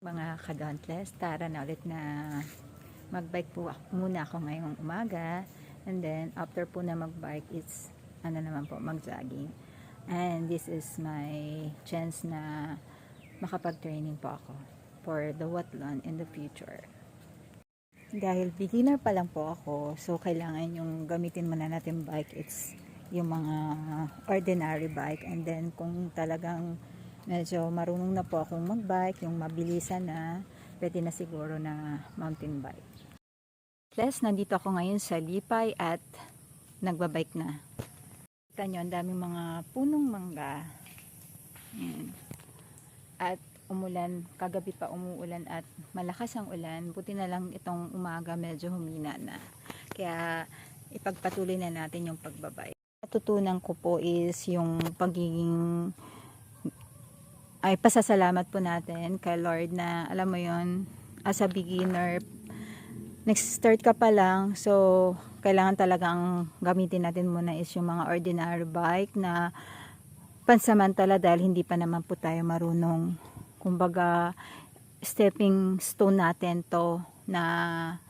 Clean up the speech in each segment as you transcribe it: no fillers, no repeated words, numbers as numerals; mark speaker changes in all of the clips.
Speaker 1: Mga ka-dauntless, tara na ulit na magbike po muna ako ngayong umaga, and then after po na magbike it's naman po mag-jogging, and this is my chance na makapag-training po ako for the Wathlon in the future. Dahil beginner pa lang po ako, so kailangan yung gamitin muna natin bike, it's yung mga ordinary bike, and then kung talagang medyo marunong na po akong magbike, yung mabilisan na, pwede na siguro na mountain bike. Plus, nandito ako ngayon sa Lipay at nagbabike na. Kita nyo, ang daming mga punong mangga. Ayan. At umulan, kagabi pa umuulan at malakas ang ulan. Buti na lang itong umaga medyo humina na. Kaya ipagpatuloy na natin yung pagbabike. Natutunan ko po is yung pagiging pasasalamat po natin kay Lord na alam mo yon, as a beginner, next start ka pa lang, so kailangan talagang gamitin natin muna is yung mga ordinary bike na pansamantala dahil hindi pa naman po tayo marunong. Kumbaga stepping stone natin to na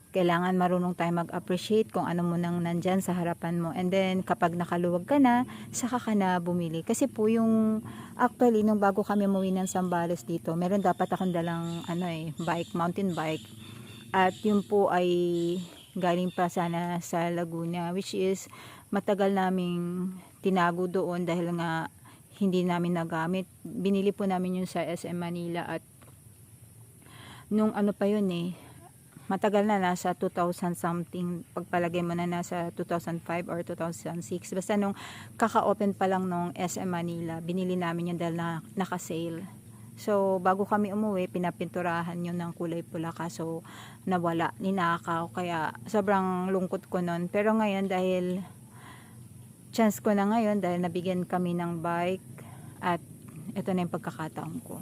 Speaker 1: kailangan marunong tayo mag-appreciate kung ano mo nang nandyan sa harapan mo. And then, kapag nakaluwag ka na, saka ka na bumili. Kasi po yung, actually, nung bago kami umuwi ng Zambales dito, meron dapat akong dalang, bike, mountain bike. At yun po ay galing pa sana sa Laguna, which is, matagal naming tinago doon dahil nga hindi namin nagamit. Binili po namin yun sa SM Manila at nung pa yun matagal na, nasa 2000 something, pagpalagay mo na nasa 2005 or 2006. Basta nung kaka-open pa lang nung SM Manila, binili namin yun dahil naka-sale. So, bago kami umuwi, pinapinturahan yun ng kulay pula, kaso nawala, ninakaw. Kaya sobrang lungkot ko nun. Pero ngayon, dahil chance ko na ngayon, dahil nabigyan kami ng bike, at ito na yung pagkakataon ko.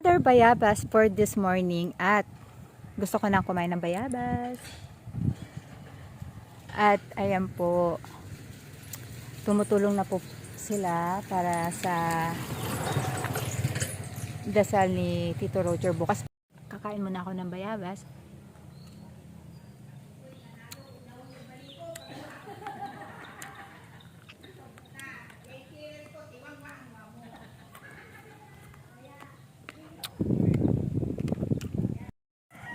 Speaker 1: Another bayabas for this morning, at gusto ko nang kumain ng bayabas. At ayan po, tumutulong na po sila para sa dasal ni Tito Roger bukas. Kakain muna ako ng bayabas.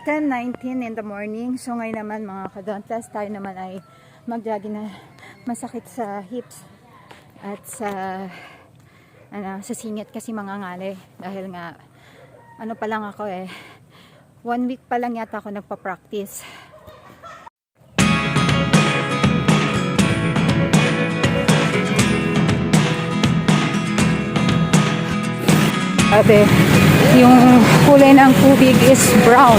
Speaker 1: (10:19 in the morning). So ngayon naman mga ka-dauntless, tayo naman ay mag-jogging na masakit sa hips at sa singit kasi mga ngale. Dahil nga, pa lang ako 1 week pa lang yata ako nagpa-practice. Ate, yung kulay ng tubig is brown.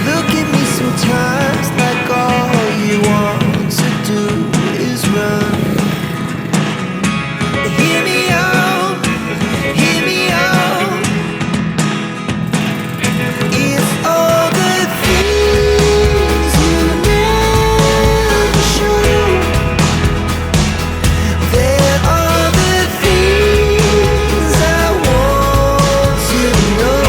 Speaker 2: Look at me sometimes like all you want to do is run. Hear me out, hear me out. If all the things you never show, there are the things I want to know.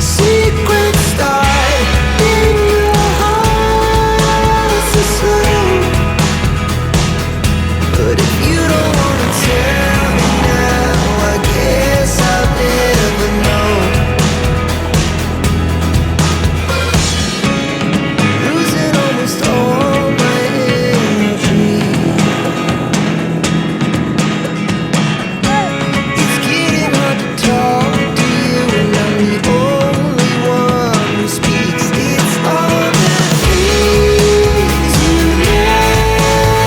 Speaker 2: Secret start in your heart so slow. But if you don't wanna tell me now, I guess I'll never know. Losing almost all my energy. It's getting hard to talk to you, and I'm the only one who speaks. It's all the things you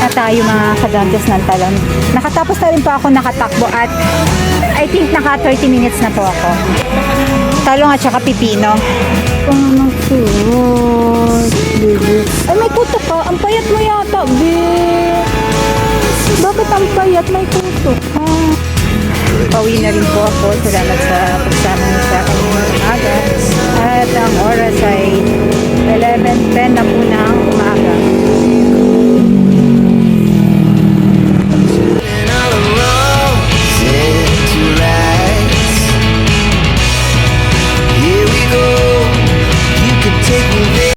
Speaker 1: Na tayo mga ka-dauntless ng talon. Nakatapos na rin po ako nakatakbo at I think naka 30 minutes na po ako. Talong at saka pipino. Ay, may kutok ka. Ang payat mo yata, be. Bakit ang payat? May kutok ka. Pauwi na rin po ako. Salamat sa pagsama niyo sa akin ngayong umaga. At ang oras ay 11:10 na po ng